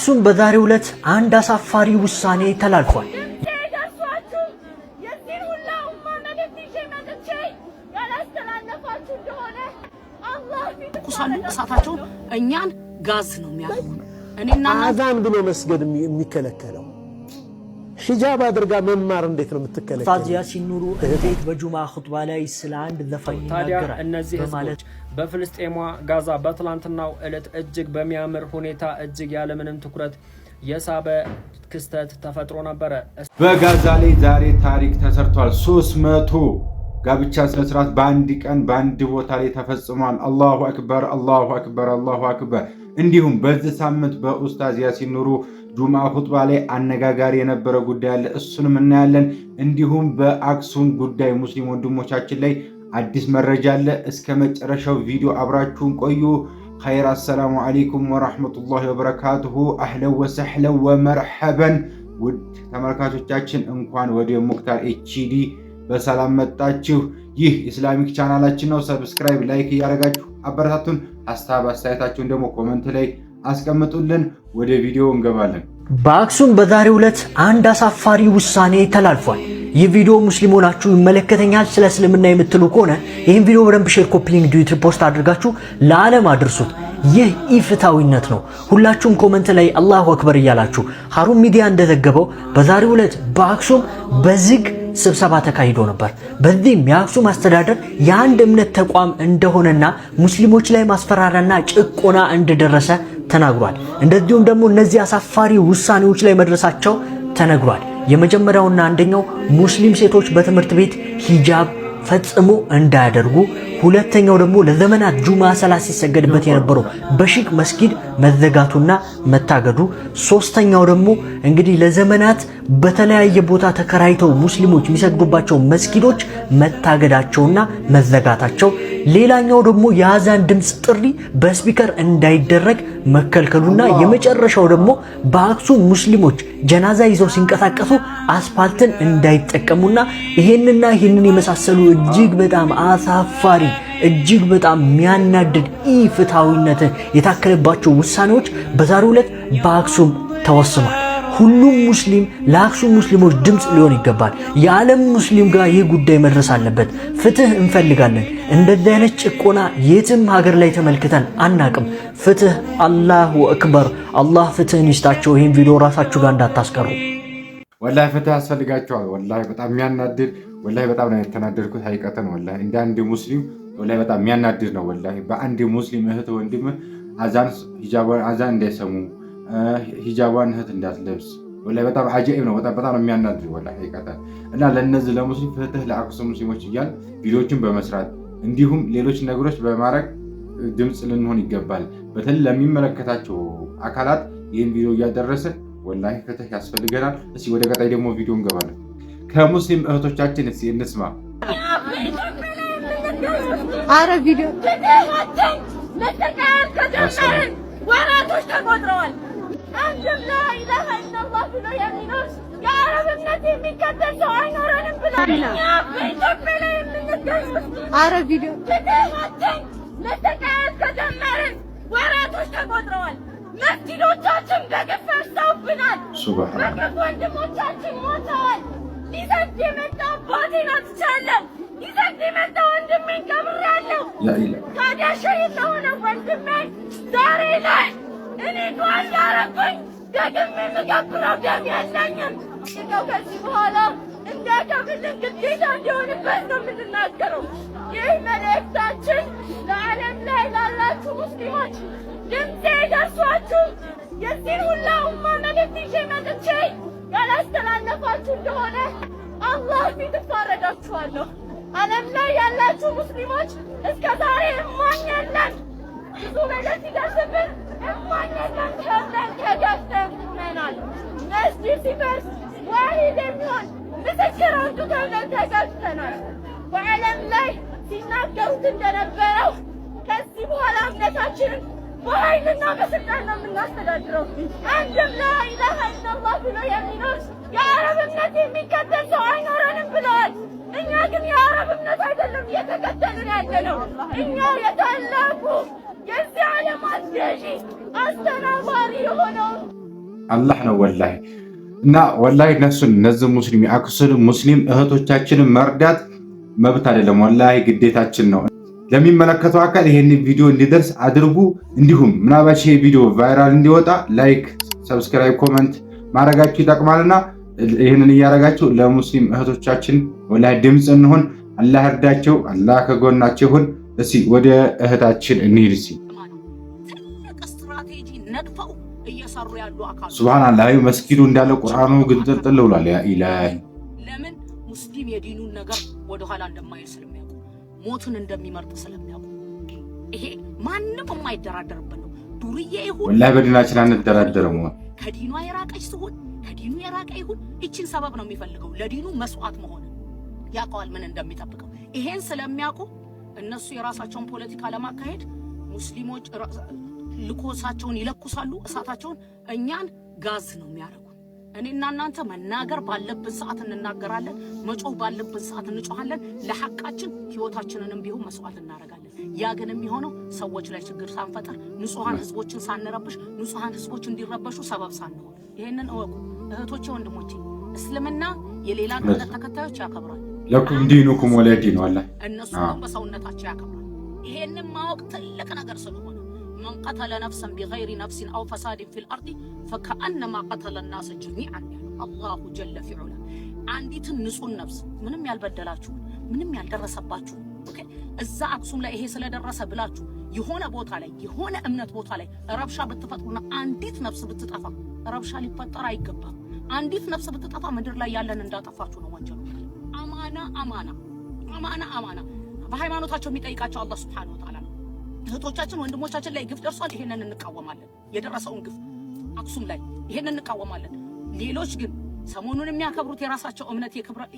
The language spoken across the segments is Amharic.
በአክሱም በዛሬው ዕለት አንድ አሳፋሪ ውሳኔ ተላልፏል። እሳታቸው እኛን ጋዝ ነው የሚያደርጉ። እኔና አዛን ብሎ መስገድ የሚከለከለው ሂጃብ አድርጋ መማር እንዴት ነው የምትከለከለው? ኡስታዝ ያሲን ኑሩ እንዴት በጁማ ኹጥባ ላይ ስለ አንድ ዘፋኝ ይናገራል? እነዚህ ህዝቦች በፍልስጤሟ ጋዛ በትላንትናው ዕለት እጅግ በሚያምር ሁኔታ እጅግ ያለምንም ትኩረት የሳበ ክስተት ተፈጥሮ ነበረ። በጋዛ ላይ ዛሬ ታሪክ ተሰርቷል። 300 ጋብቻ ስነስርዓት በአንድ ቀን በአንድ ቦታ ላይ ተፈጽሟል። አላሁ አክበር አላሁ አክበር አላሁ አክበር። እንዲሁም በዚህ ሳምንት በኡስታዝ ያሲን ኑሩ ጁማ ኹጥባ ላይ አነጋጋሪ የነበረ ጉዳይ አለ፣ እሱንም እናያለን። እንዲሁም በአክሱም ጉዳይ ሙስሊም ወንድሞቻችን ላይ አዲስ መረጃ አለ። እስከ መጨረሻው ቪዲዮ አብራችሁን ቆዩ። ኸይር። አሰላሙ አለይኩም ወራህመቱላሂ ወበረካቱሁ። አህለን ወሰህለን ወመርሐበን። ውድ ተመልካቾቻችን እንኳን ወደ ሙክታር ኤችዲ በሰላም መጣችሁ። ይህ ኢስላሚክ ቻናላችን ነው። ሰብስክራይብ፣ ላይክ እያደረጋችሁ አበረታቱን። ሐሳብ አስተያየታችሁን ደግሞ ኮሜንት ላይ አስቀምጡልን። ወደ ቪዲዮ እንገባለን። በአክሱም በዛሬው ዕለት አንድ አሳፋሪ ውሳኔ ተላልፏል። ይህ ቪዲዮ ሙስሊም ሆናችሁ ይመለከተኛል ስለ እስልምና የምትሉ ከሆነ ይህን ቪዲዮ በደንብ ሼር፣ ኮፒ ሊንክ፣ ዲዩት ሪፖስት አድርጋችሁ ለዓለም አድርሱት። ይህ ኢፍታዊነት ነው። ሁላችሁም ኮመንት ላይ አላሁ አክበር እያላችሁ ሀሩን ሚዲያ እንደዘገበው በዛሬው ዕለት በአክሱም በዝግ ስብሰባ ተካሂዶ ነበር። በዚህም የአክሱም አስተዳደር የአንድ እምነት ተቋም እንደሆነና ሙስሊሞች ላይ ማስፈራሪያና ጭቆና እንደደረሰ ተናግሯል። እንደዚሁም ደግሞ እነዚህ አሳፋሪ ውሳኔዎች ላይ መድረሳቸው ተነግሯል። የመጀመሪያውና አንደኛው ሙስሊም ሴቶች በትምህርት ቤት ሂጃብ ፈጽሞ እንዳያደርጉ፣ ሁለተኛው ደግሞ ለዘመናት ጁማ ሰላት ሲሰገድበት የነበረው በሺክ መስጊድ መዘጋቱና መታገዱ፣ ሶስተኛው ደግሞ እንግዲህ ለዘመናት በተለያየ ቦታ ተከራይተው ሙስሊሞች የሚሰግዱባቸው መስጊዶች መታገዳቸውና መዘጋታቸው፣ ሌላኛው ደግሞ የአዛን ድምፅ ጥሪ በስፒከር እንዳይደረግ መከልከሉና የመጨረሻው ደግሞ በአክሱም ሙስሊሞች ጀናዛ ይዘው ሲንቀሳቀሱ አስፓልትን እንዳይጠቀሙና ይሄንን የመሳሰሉ እጅግ በጣም አሳፋሪ እጅግ በጣም የሚያናድድ ኢፍትሃዊነት የታከለባቸው ውሳኔዎች በዛሬው ዕለት በአክሱም ተወስኗል። ሁሉም ሙስሊም ለአክሱም ሙስሊሞች ድምፅ ሊሆን ይገባል። የዓለም ሙስሊም ጋር ይህ ጉዳይ መድረስ አለበት። ፍትህ እንፈልጋለን። እንደዚህ አይነት ጭቆና የትም ሀገር ላይ ተመልክተን አናቅም። ፍትህ። አላሁ አክበር። አላህ ፍትህን ይስጣቸው። ይህን ቪዲዮ ራሳችሁ ጋር እንዳታስቀሩ። ወላሂ ፍትህ ያስፈልጋቸዋል። ወላሂ በጣም የሚያናድድ ወላሂ በጣም ነው የተናደድኩት። ሀይቀተን ወላሂ እንደ አንድ ሙስሊም ወላሂ በጣም የሚያናድድ ነው። ወላሂ በአንድ ሙስሊም እህት ወንድም አዛን እንዳይሰሙ ሂጃቧን እህት እንዳትለብስ ወላሂ በጣም አጃኢብ ነው። በጣም ነው የሚያናድድ ወላሂ ሀይቀተን። እና ለነዚህ ለሙስሊም ፍትህ ለአክሱም ሙስሊሞች እያል ቪዲዮዎችን በመስራት እንዲሁም ሌሎች ነገሮች በማድረግ ድምፅ ልንሆን ይገባል። በተለይ ለሚመለከታቸው አካላት ይህን ቪዲዮ እያደረሰ ወላሂ ፍትህ ያስፈልገናል። እስኪ ወደ ቀጣይ ደግሞ ቪዲዮ እንገባለን። ከሙስሊም እህቶቻችን እስኪ እንስማ። አረ ቪዲዮ ወራቶች ተቆጥረዋል። አንድም ላኢላሃ ኢለላህ ብሎ የሚኖር የአረብ እምነት የሚከተል ሰው አይኖረንም ብሏል። እኛ በኢትዮጵያ ላይ የምንገኝ አረ ቪዲዮ መተቃየት ከጀመርን ወራቶች ተቆጥረዋል። መስጊዶቻችን በግፍ ፈርሰውብናል። በግፍ ወንድሞቻችን ሞተዋል። ሊሰግድ የመጣ አባቴን አጥቻለሁ። ሊሰግድ የመጣ ወንድሜን ቀብሬያለሁ። ታዲያ ሸሂድ ለሆነ ወንድሜን ዛሬ ላይ እኔ ዱዓ እያረኩኝ ደግሜ የምገብረው ደም የለኝም። እንደው ከዚህ በኋላ እንዳይከብልን ግዴታ እንዲሆንበት ነው የምንናገረው። ይህ መልእክታችን ለዓለም ላይ ላላችሁ ሙስሊሞች ድምፄ ደርሷችሁ የዚህን ሁላ ኡማ መልእክት ይዤ መጥቼ ያላስተላለፋችሁ እንደሆነ አላህ ፊት እፋረዳችኋለሁ። ዓለም ላይ ያላችሁ ሙስሊሞች እስከ ዛሬ እማኛለን ብዙ መልእክት ሲደርስብን እማኛለን ተብለን ተገፍተናል። መስጂድ ሲፈርስ ዋሂድ የሚሆን ምስክር አንዱ ተብለን ተገፍተናል። በዓለም ላይ ሲናገሩት እንደነበረው ከዚህ በኋላ እምነታችንን በኃይልና በስልጣን ነው የምናስተዳድረው። አንድም ላኢላሃ ኢለላህ ብሎ የሚኖር የአረብ እምነት የሚከተል ሰው አይኖረንም ብለዋል። እኛ ግን የአረብ እምነት አይደለም እየተከተልን ያለነው። እኛ የታላቁ የዚህ ዓለም አስገዢ አስተናባሪ የሆነውን አላህ ነው ወላሂ። እና ወላሂ እነዚህ ሙስሊም የአክሱም ሙስሊም እህቶቻችንን መርዳት መብት አይደለም፣ ወላሂ ግዴታችን ነው። ለሚመለከተው አካል ይሄን ቪዲዮ እንዲደርስ አድርጉ። እንዲሁም ምናልባት ይሄ ቪዲዮ ቫይራል እንዲወጣ ላይክ፣ ሰብስክራይብ፣ ኮመንት ማድረጋችሁ ይጠቅማልና ይህንን እያደረጋችሁ ለሙስሊም እህቶቻችን ወላሂ ድምፅ እንሆን። አላህ እርዳቸው፣ አላህ ከጎናቸው ይሁን። እስኪ ወደ እህታችን እንሂድ። እስኪ ትልቅ ስትራቴጂ ነድፈው እየሰሩ ያሉ አካል ሱብሃንአላህ። መስጊዱ እንዳለ ቁርአኑ ግንጥልጥል ብሏል። ያ ኢላሂ ለምን ሙስሊም የዲኑን ነገር ወደኋላ እንደማይል ስለሚያውቁ፣ ሞትን እንደሚመርጥ ስለሚያውቁ፣ ይሄ ማንም የማይደራደርበት ነው። ዱርዬ ይሁን ወላሂ በዲናችን አንደራደርም። ከዲኗ የራቀች ሲሆን ከዲኑ የራቀ ይሁን እቺን ሰበብ ነው የሚፈልገው ለዲኑ መስዋዕት መሆን ያውቀዋል ምን እንደሚጠብቀው። ይሄን ስለሚያውቁ እነሱ የራሳቸውን ፖለቲካ ለማካሄድ ሙስሊሞች ልኮሳቸውን ይለኩሳሉ፣ እሳታቸውን። እኛን ጋዝ ነው የሚያደርጉ። እኔና እናንተ መናገር ባለብን ሰዓት እንናገራለን፣ መጮህ ባለብን ሰዓት እንጮሃለን። ለሐቃችን ህይወታችንንም ቢሆን መስዋዕት እናደርጋለን። ያ ግን የሚሆነው ሰዎች ላይ ችግር ሳንፈጥር፣ ንጹሃን ህዝቦችን ሳንረብሽ፣ ንጹሃን ህዝቦች እንዲረበሹ ሰበብ ሳንሆን። ይሄንን እወቁ እህቶቼ፣ ወንድሞቼ። እስልምና የሌላ እምነት ተከታዮች ያከብራል። ለኩም ዲኑኩም ወሊየ ዲን ወላሂ እነሱ በሰውነታቸው ያከብራል። ይሄንን ማወቅ ትልቅ ነገር ስለሆነ من قتل نفسا بغير نفس أو فساد في الأرض فكأنما قتل الناس جميعا الله جل في علا عندي تنسون نفس منم ያልበደላችሁ ምንም ያልደረሰባችሁ ኦኬ እዛ አክሱም ላይ ይሄ ስለደረሰ ብላችሁ የሆነ ቦታ ላይ የሆነ እምነት ቦታ ላይ ረብሻ ብትፈጥሩና አንዲት ነፍስ ብትጠፋ ረብሻ ሊፈጠር አይገባም። አንዲት ነፍስ ብትጠፋ ምድር ላይ ያለን እንዳጠፋችሁ ነው ወንጀሉ። አማና በሃይማኖታቸው የሚጠይቃቸው አላህ Subhanahu Wa Ta'ala እህቶቻችን ወንድሞቻችን ላይ ግፍ ደርሷል። ይሄንን እንቃወማለን። የደረሰውን ግፍ አክሱም ላይ ይሄንን እንቃወማለን። ሌሎች ግን ሰሞኑን የሚያከብሩት የራሳቸው እምነት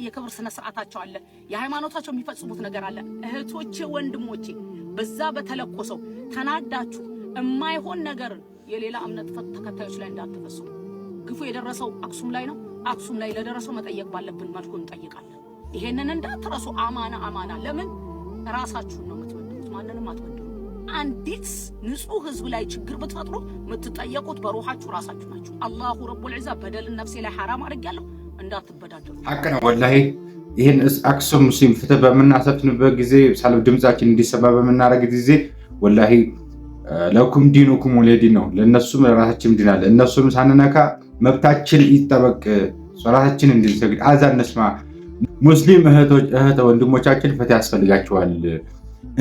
የክብር ስነ ስርዓታቸው አለ። የሃይማኖታቸው የሚፈጽሙት ነገር አለ። እህቶቼ ወንድሞቼ፣ በዛ በተለኮሰው ተናዳችሁ የማይሆን ነገር የሌላ እምነት ተከታዮች ላይ እንዳትፈጽሙ። ግፉ የደረሰው አክሱም ላይ ነው። አክሱም ላይ ለደረሰው መጠየቅ ባለብን መልኩ እንጠይቃለን። ይሄንን እንዳትረሱ። አማና ለምን ራሳችሁን ነው የምትበድሉት፣ ማንንም አትበድሉ። አንዲት ንጹህ ህዝብ ላይ ችግር ብትፈጥሩ የምትጠየቁት በሩሃችሁ ራሳችሁ ናችሁ። አላሁ ረቡል ዒዛ በደልን ነፍሴ ላይ ሐራም አድርጌያለሁ እንዳትበዳደሩ። ሐቅ ነው ወላሂ። ይህን አክሱም ሙስሊም ፍትህ በምናሰፍንበት ጊዜ ሳልፍ ድምጻችን እንዲሰማ በምናደርግ ጊዜ ወላሂ ለኩም ዲኑኩም ወሊየ ዲን ነው። ለእነሱም ለራሳችን ዲን አለ። እነሱም ሳንነካ መብታችን ይጠበቅ፣ ሶላታችን እንድንሰግድ አዛን እንስማ። ሙስሊም እህት ወንድሞቻችን ፍትህ ያስፈልጋቸዋል።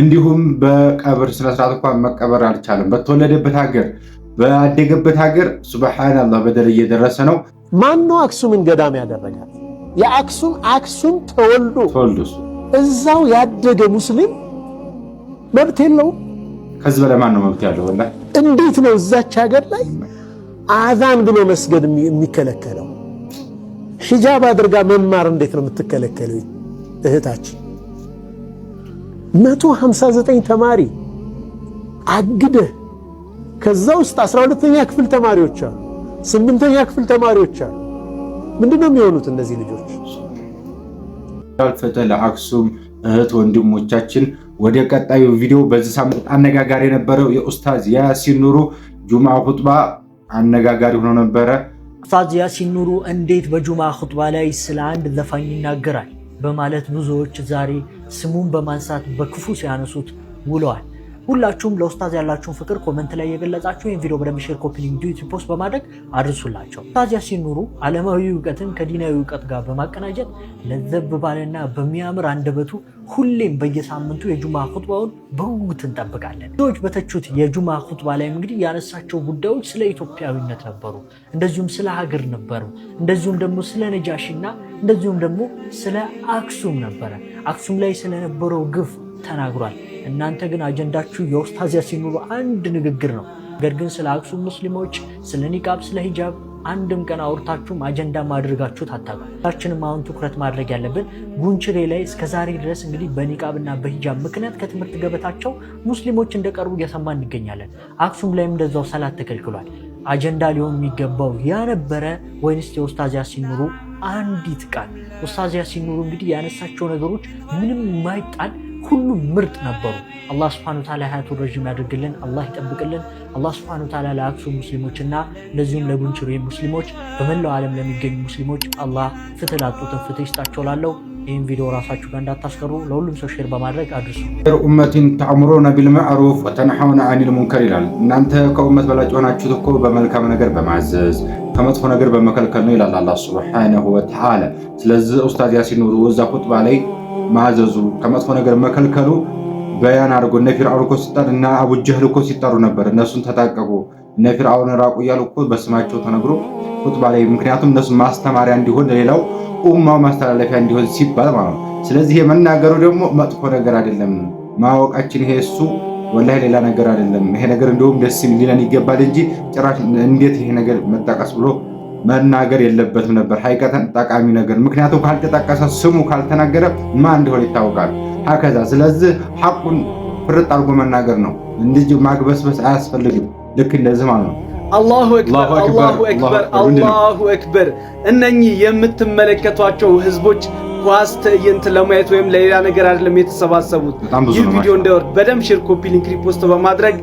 እንዲሁም በቀብር ስነስርዓት እንኳን መቀበር አልቻለም። በተወለደበት ሀገር ባደገበት ሀገር ሱብሃንአላህ በደል እየደረሰ ነው። ማን ነው አክሱምን ገዳም ያደረጋት? አክሱም ተወልዶ እዛው ያደገ ሙስሊም መብት የለውም? ከዚህ በላይ ማን ነው መብት ያለው? ወላሂ እንዴት ነው እዛች ሀገር ላይ አዛን ብሎ መስገድ የሚከለከለው? ሂጃብ አድርጋ መማር እንዴት ነው የምትከለከለው? እህታችን 159 ተማሪ አግደህ ከዛ ውስጥ 12ኛ ክፍል ተማሪዎች አሉ፣ 8ኛ ክፍል ተማሪዎች አሉ። ምንድነው የሚሆኑት እነዚህ ልጆች? ፍትህ ለአክሱም እህት ወንድሞቻችን። ወደ ቀጣዩ ቪዲዮ። በዚህ ሳምንት አነጋጋሪ የነበረው የኡስታዝ ያሲን ኑሩ ጁምዓ ኹጥባ አነጋጋሪ ሆኖ ነበረ። ኡስታዝ ያሲን ኑሩ እንዴት በጁምዓ ኹጥባ ላይ ስለ አንድ ዘፋኝ ይናገራል በማለት ብዙዎች ዛሬ ስሙን በማንሳት በክፉ ሲያነሱት ውለዋል። ሁላችሁም ለኡስታዝ ያላችሁን ፍቅር ኮመንት ላይ የገለጻችሁ ይህን ቪዲዮ በደንብ ሼር፣ ኮፒ ሊንክ፣ ዲዩቲ ፖስት በማድረግ አድርሱላቸው። ኡስታዝ ያሲን ኑሩ ዓለማዊ እውቀትን ከዲናዊ እውቀት ጋር በማቀናጀት ለዘብ ባለና በሚያምር አንደበቱ ሁሌም በየሳምንቱ የጁምዓ ኹጥባውን በጉጉት እንጠብቃለን። ብዙዎች በተቹት የጁምዓ ኹጥባ ላይ እንግዲህ ያነሳቸው ጉዳዮች ስለ ኢትዮጵያዊነት ነበሩ፣ እንደዚሁም ስለ ሀገር ነበሩ፣ እንደዚሁም ደግሞ ስለ ነጃሺና እንደዚሁም ደግሞ ስለ አክሱም ነበረ። አክሱም ላይ ስለነበረው ግፍ ተናግሯል። እናንተ ግን አጀንዳችሁ የኡስታዝ ያሲን ኑሩ አንድ ንግግር ነው። ነገር ግን ስለ አክሱም ሙስሊሞች፣ ስለ ኒቃብ፣ ስለ ሂጃብ አንድም ቀን አውርታችሁም አጀንዳ ማድረጋችሁት አታውቁም። ሁላችንም አሁን ትኩረት ማድረግ ያለብን ጉንችሬ ላይ እስከዛሬ ድረስ እንግዲህ በኒቃብና በሂጃብ ምክንያት ከትምህርት ገበታቸው ሙስሊሞች እንደቀሩ እየሰማን እንገኛለን። አክሱም ላይም እንደዛው ሰላት ተከልክሏል። አጀንዳ ሊሆን የሚገባው ያነበረ ወይንስ የኡስታዝ ያሲን ኑሩ አንዲት ቃል? ኡስታዝ ያሲን ኑሩ እንግዲህ ያነሳቸው ነገሮች ምንም የማይጣል ሁሉም ምርጥ ነበሩ። አላህ ሱብሓነሁ ወተዓላ ሀያቱን ረጅም ያድርግልን፣ አላህ ይጠብቅልን። አላህ ሱብሓነሁ ወተዓላ ለአክሱም ሙስሊሞችና እንደዚሁም ለጉንችሬ ሙስሊሞች በመላው ዓለም ለሚገኙ ሙስሊሞች አላህ ፍትህ ላጡትን ፍትህ ይስጣቸው ላለው ይህን ቪዲዮ ራሳችሁ ጋር እንዳታስቀሩ ለሁሉም ሰው ሼር በማድረግ አድርሱ። ኡመቲን ተአምሩነ ቢልመዕሩፍ ወተንሐውነ አኒል ሙንከር ይላል። እናንተ ከኡመት በላጭ ሆናችሁት እኮ በመልካም ነገር በማዘዝ ከመጥፎ ነገር በመከልከል ነው ይላል አላህ ሱብሓነሁ ወተዓላ። ስለዚህ ኡስታዝ ያሲን ኑሩ እዛ ኹጥባ ላይ ማዘዙ ከመጥፎ ነገር መከልከሉ በያን አድርጎ እነ ፊርዓውን እኮ ሲጣሩ እና አቡ ጀህል እኮ ሲጣሩ ነበር። እነሱን ተጣቀቁ እነ ፊርዓውን ራቁ እያሉ እኮ በስማቸው ተነግሮ ኹጥባ ላይ ምክንያቱም እነሱ ማስተማሪያ እንዲሆን ለሌላው ኡማው ማስተላለፊያ እንዲሆን ሲባል ማለት ነው። ስለዚህ የመናገሩ ደግሞ መጥፎ ነገር አይደለም። ማወቃችን ይሄ እሱ ወላሂ ሌላ ነገር አይደለም። ይሄ ነገር እንደውም ደስ ሊለን ይገባል እንጂ ጭራሽ እንዴት ይሄ ነገር መጠቀስ ብሎ መናገር የለበትም ነበር። ሀይቀተን ጠቃሚ ነገር ምክንያቱም ካልተጠቀሰ ስሙ ካልተናገረ ማን እንደሆነ ይታወቃል። ሀከዛ ስለዚህ ሐቁን ፍርጥ አድርጎ መናገር ነው እንጂ ማግበስበስ አያስፈልግም። ልክ እንደዚህ ማለት ነው። አላሁ አክበር አላሁ አክበር አላሁ አክበር። እነኚህ የምትመለከቷቸው ህዝቦች ኳስ ትዕይንት ለማየት ወይም ለሌላ ነገር አይደለም የተሰባሰቡት። ይህ ቪዲዮ እንደወርድ በደም ሼር፣ ኮፒ፣ ሊንክ፣ ሪፖስት በማድረግ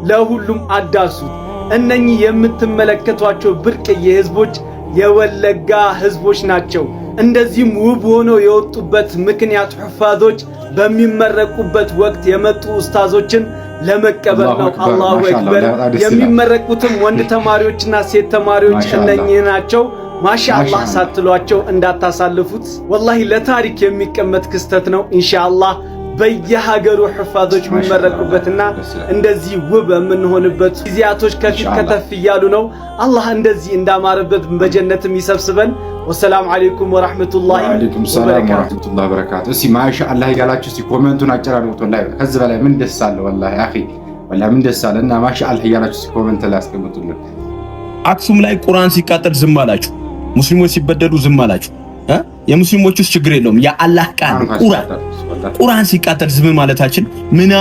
ለሁሉም አዳርሱት። እነኚህ የምትመለከቷቸው ብርቅዬ ህዝቦች የወለጋ ህዝቦች ናቸው። እንደዚህም ውብ ሆነው የወጡበት ምክንያት ሑፋዞች በሚመረቁበት ወቅት የመጡ ኡስታዞችን ለመቀበል ነው። አላሁ አክበር። የሚመረቁትም ወንድ ተማሪዎችና ሴት ተማሪዎች እነኚህ ናቸው። ማሻአላህ ሳትሏቸው እንዳታሳልፉት። ወላሂ ለታሪክ የሚቀመጥ ክስተት ነው። ኢንሻአላህ በየሀገሩ ሑፋዞች የሚመረቁበትና እንደዚህ ውብ የምንሆንበት ጊዜያቶች ከፊት ከተፍ እያሉ ነው። አላህ እንደዚህ እንዳማረበት በጀነትም ይሰብስበን። ወሰላሙ አለይኩም ወራህመቱላሂ ወበረካቱ። እስቲ ማሻአላህ ያላችሁ እስቲ ኮሜንቱን አጨራርቡት። ወላሂ ከዚህ በላይ ምን ደስ አለ ወላሂ አኺ ወላሂ ምን ደስ አለ። እና ማሻአላህ ያላችሁ እስቲ ኮሜንት ላይ አስቀምጡልን። አክሱም ላይ ቁርአን ሲቃጠል ዝም አላችሁ፣ ሙስሊሞች ሲበደሉ ዝም አላችሁ። የሙስሊሞቹስ ችግር የለውም። የአላህ ቃል ቁርአን ሲቃጠል ዝም ማለታችን ምን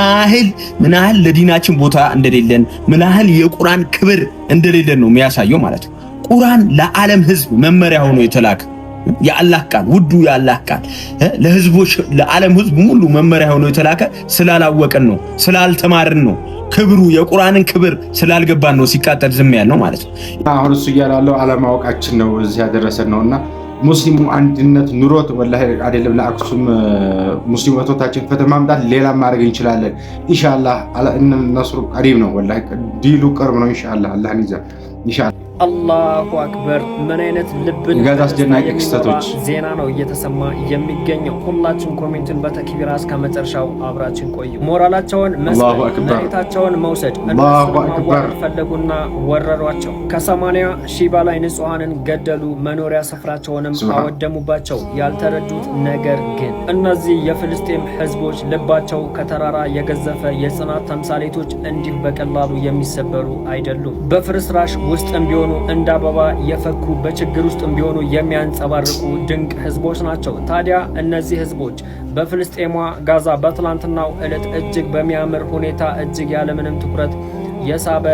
ያህል ለዲናችን ቦታ እንደሌለን ምን ያህል የቁርአን ክብር እንደሌለን ነው የሚያሳየው ማለት ነው። ቁርአን ለዓለም ህዝብ መመሪያ ሆኖ የተላከ የአላህ ቃል ውዱ የአላህ ቃል ለህዝቦች ለዓለም ህዝብ ሙሉ መመሪያ ሆኖ የተላከ ስላላወቀን ነው ስላልተማርን ነው ክብሩ የቁርአንን ክብር ስላልገባን ነው ሲቃጠል ዝም ያልነው ማለት ነው። አሁን እሱ እያላለው አለማወቃችን ነው እዚህ ያደረሰን ነውና ሙስሊሙ አንድነት ኑሮት ወላሂ አይደለም ለአክሱም ሙስሊም ወጣቶቻችን ፍትህ ማምጣት ሌላ ማድረግ እንችላለን። ኢንሻአላህ ነስሩ ቀሪብ ነው። ወላሂ ዲሉ ቅርብ ነው። ኢንሻአላህ አላህን ይዛ ኢንሻአላህ። አላሁ አክበር። ምን አይነት ልብን አስደናቂ ክስተቶች ዜና ነው እየተሰማ የሚገኘው። ሁላችሁም ኮሜንቱን በተክቢራ እስከ መጨረሻው አብራችን ቆዩ። ሞራላቸውን መስጠት፣ መሬታቸውን መውሰድ ፈለጉና ወረሯቸው። ከ80 ሺህ በላይ ንጹሃንን ገደሉ፣ መኖሪያ ስፍራቸውንም አወደሙባቸው። ያልተረዱት ነገር ግን እነዚህ የፍልስጤም ህዝቦች ልባቸው ከተራራ የገዘፈ የጽናት ተምሳሌቶች እንዲህ በቀላሉ የሚሰበሩ አይደሉም። በፍርስራሽ ውስጥም ቢሆኑ እንደ አበባ የፈኩ በችግር ውስጥም ቢሆኑ የሚያንጸባርቁ ድንቅ ህዝቦች ናቸው። ታዲያ እነዚህ ህዝቦች በፍልስጤሟ ጋዛ በትላንትናው ዕለት እጅግ በሚያምር ሁኔታ እጅግ ያለምንም ትኩረት የሳበ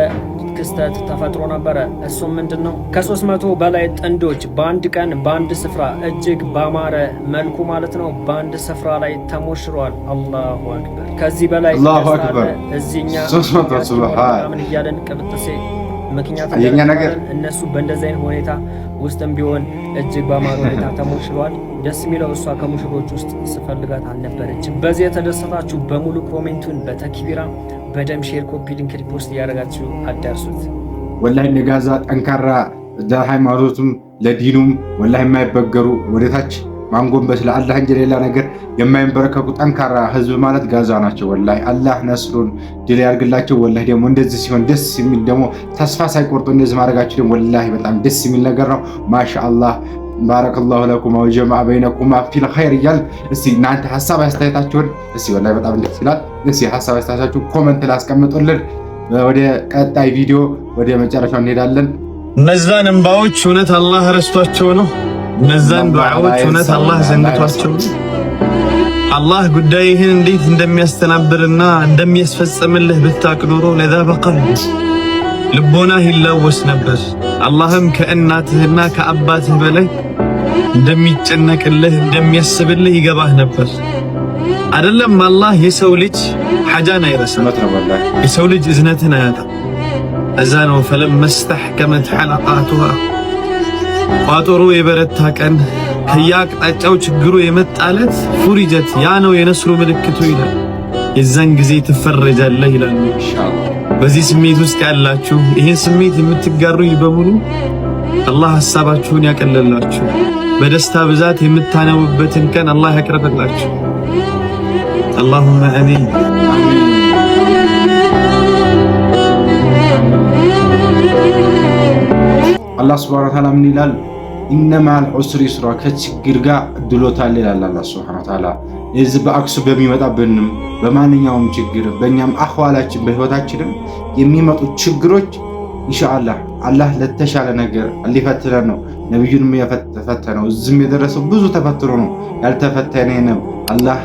ክስተት ተፈጥሮ ነበረ። እሱም ምንድነው? ከ300 በላይ ጥንዶች በአንድ ቀን በአንድ ስፍራ እጅግ ባማረ መልኩ ማለት ነው በአንድ ስፍራ ላይ ተሞሽሯል። አላሁ አክበር። ከዚህ በላይ እዚህኛ 300 ሱብሃን እያለን ቅብጥሴ ምክንያት እነሱ በእንደዚህ አይነት ሁኔታ ውስጥም ቢሆን እጅግ በማረ ሁኔታ ተሞሽሯል። ደስ የሚለው እሷ ከሙሽሮች ውስጥ ስፈልጋት አልነበረችም። በዚህ የተደሰታችሁ በሙሉ ኮሜንቱን በተክቢራ በደም ሼር፣ ኮፒ፣ ሊንክ፣ ሪፖስት እያደረጋችሁ አዳርሱት። ወላሂ ለጋዛ ጠንካራ ለሃይማኖቱም ለዲኑም ወላሂ የማይበገሩ ወደታች ማንጎንበስ ለአላህ እንጂ ሌላ ነገር የማይንበረከኩ ጠንካራ ህዝብ ማለት ጋዛ ናቸው። ወላሂ አላህ ነስሩን ድል ያርግላቸው። ወላሂ ደግሞ እንደዚህ ሲሆን ደስ የሚል ደግሞ ተስፋ ሳይቆርጡ እንደዚህ ማድረጋቸው ደግሞ ወላሂ በጣም ደስ የሚል ነገር ነው። ማሻአላህ ባረከላሁ ለኩማ ወጀማዐ በይነኩማ ፊል ኸይር እያል እስቲ እናንተ ሐሳብ አስተያየታችሁን እስቲ ወላሂ በጣም ደስ ይላል። እስቲ ሐሳብ አስተያየታችሁን ኮሜንት ላይ አስቀምጡልን። ወደ ቀጣይ ቪዲዮ ወደ መጨረሻው እንሄዳለን። እነዛን እንባዎች እውነት አላህ ረስቷቸው ነው? እነዛን ዱዓዎች እውነት አላህ ዘንግቷቸው? አላህ ጉዳይህን እንዴት እንደሚያስተናብርና እንደሚያስፈጽምልህ ብታውቅ ኖሮ ለዛበ ቀልብህ ልቦናህ ይላወስ ነበር። አላህም ከእናትህና ከአባትህ በላይ እንደሚጨነቅልህ እንደሚያስብልህ ይገባህ ነበር። አይደለም አላህ የሰው ልጅ ሐጃን አይረሳም። የሰው ልጅ እዝነትን አያጣም። እዛ ነው ፈለመስተሕከመት ሐለቃቱሃ ቋጠሮ የበረታ ቀን ከየአቅጣጫው ችግሩ የመጣለት ፉሪጀት ያ ነው የነስሩ ምልክቱ ይላል። የዛን ጊዜ ትፈረጃለህ ይላል። በዚህ ስሜት ውስጥ ያላችሁ ይሄን ስሜት የምትጋሩኝ በሙሉ አላህ ሐሳባችሁን ያቀለላችሁ በደስታ ብዛት የምታነቡበትን ቀን አላህ ያቅርብላችሁ። اللهم آمين. الله سبحانه وتعالى من ይላል ኢነማ አልዑስሪ ዩስራ ከችግር ጋር ድሎታ ይላል አላህ Subhanahu Wa Ta'ala። እዚህ በአክሱ በሚመጣብንም በማንኛውም ችግር በእኛም አህዋላችን በህይወታችንም የሚመጡ ችግሮች ኢንሻአላህ አላህ ለተሻለ ነገር ሊፈትነን ነው። ነብዩንም የፈተነው እዚህም የደረሰው ብዙ ተፈትኖ ነው። ያልተፈተነንም አላህ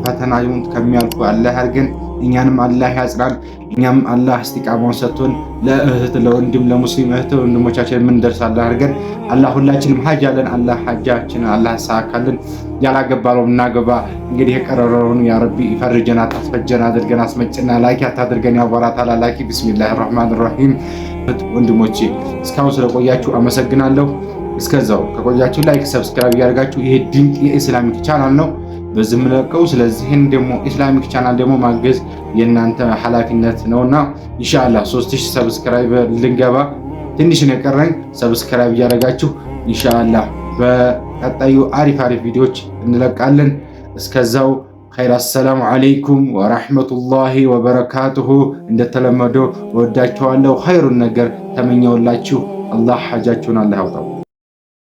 ፈተናውን ከሚያልፉ አላህ አድርገን እኛንም አላህ ያጽናን። እኛም አላህ እስቲቃማውን ሰጥቶን ለእህት ለወንድም ለሙስሊም እህት ወንድሞቻችን ምን ደርሳለን አድርገን አላህ ሁላችንም ሀጅ አለን አላህ ሀጃችንን አላህ ሳካልን። ያላገባለው እናገባ። እንግዲህ የቀረረውን ያ ረቢ ይፈርጀና ታስፈጀና አድርገን አስመጭና ላኪ አታድርገን ያ ወራታላ ላኪ ቢስሚላሂር ረህማኒር ረሂም። ወንድሞቼ እስካሁን ስለቆያችሁ አመሰግናለሁ። እስከዛው ከቆያችሁ ላይክ ሰብስክራይብ ያደርጋችሁ። ይሄ ድንቅ የኢስላሚክ ቻናል ነው በዚህ ምለቀው። ስለዚህ ደግሞ ኢስላሚክ ቻናል ደግሞ ማገዝ የእናንተ ኃላፊነት ነውና ኢንሻአላህ 3000 ሰብስክራይበር ልንገባ ትንሽ ነው የቀረኝ። ሰብስክራይብ ያደርጋችሁ ኢንሻአላህ በቀጣዩ አሪፍ ቪዲዮዎች እንለቃለን። እስከዛው ኸይር። አሰላሙ አለይኩም ወራህመቱላሂ ወበረካቱሁ። እንደተለመደው ወዳችኋለሁ። ኸይሩን ነገር ተመኘውላችሁ። አላህ ሐጃችሁን አላህ ያውጣው።